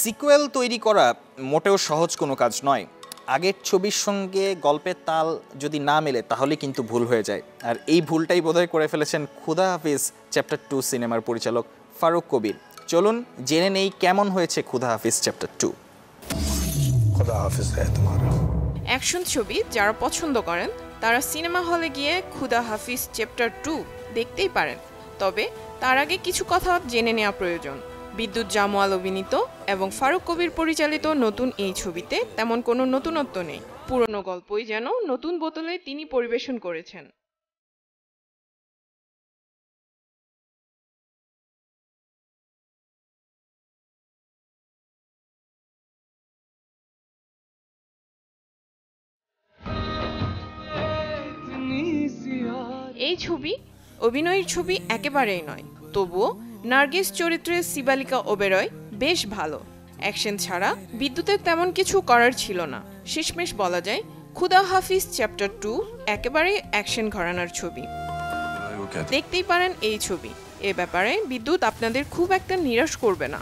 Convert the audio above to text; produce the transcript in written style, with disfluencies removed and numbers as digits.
Sequel তৈরি করা মোটেও সহজ কোনো কাজ নয়। আগের ছবির সঙ্গে গল্পের তাল যদি না মেলে তাহলে কিন্তু ভুল হয়ে যায়। আর এই ভুলটাই বোধহয় করে ফেলেছেন খুদা হাফিজ চ্যাপ্টার 2 সিনেমার পরিচালক ফারুক কবির। চলুন জেনে নেই কেমন হয়েছে খুদা হাফিজ চ্যাপ্টার 2। খুদা হাফিজ তোমারা অ্যাকশন ছবি যারা পছন্দ করেন তারা সিনেমা হলে গিয়ে খুদা হাফিজ চ্যাপ্টার 2 দেখতেই পারেন। তবে তার আগে কিছু কথা জেনে নেওয়া প্রয়োজন। বিদ্যুৎ জামওয়াল অভিনীত এবং ফারুক কবির পরিচালিত নতুন এই ছবিতে তেমন কোনো নতুনত্ব নেই। পুরনো গল্পই যেন নতুন বোতলে তিনি পরিবেশন করেছেন। এই ছবি অভিনয়ের ছবি একেবারেই নয়, তবুও নার্গিস চরিত্রে সিবালিকা ওবেরয় বেশ ভালো। অ্যাকশন ছাড়া বিদ্যুতের তেমন কিছু করার ছিল না। শেষমেশ বলা যায় খুদা হাফিজ চ্যাপ্টার 2 একেবারে অ্যাকশন ঘরানার ছবি। দেখতেই পারেন এই ছবি। এ ব্যাপারে বিদ্যুৎ আপনাদের খুব একটা নিরাশ করবে না।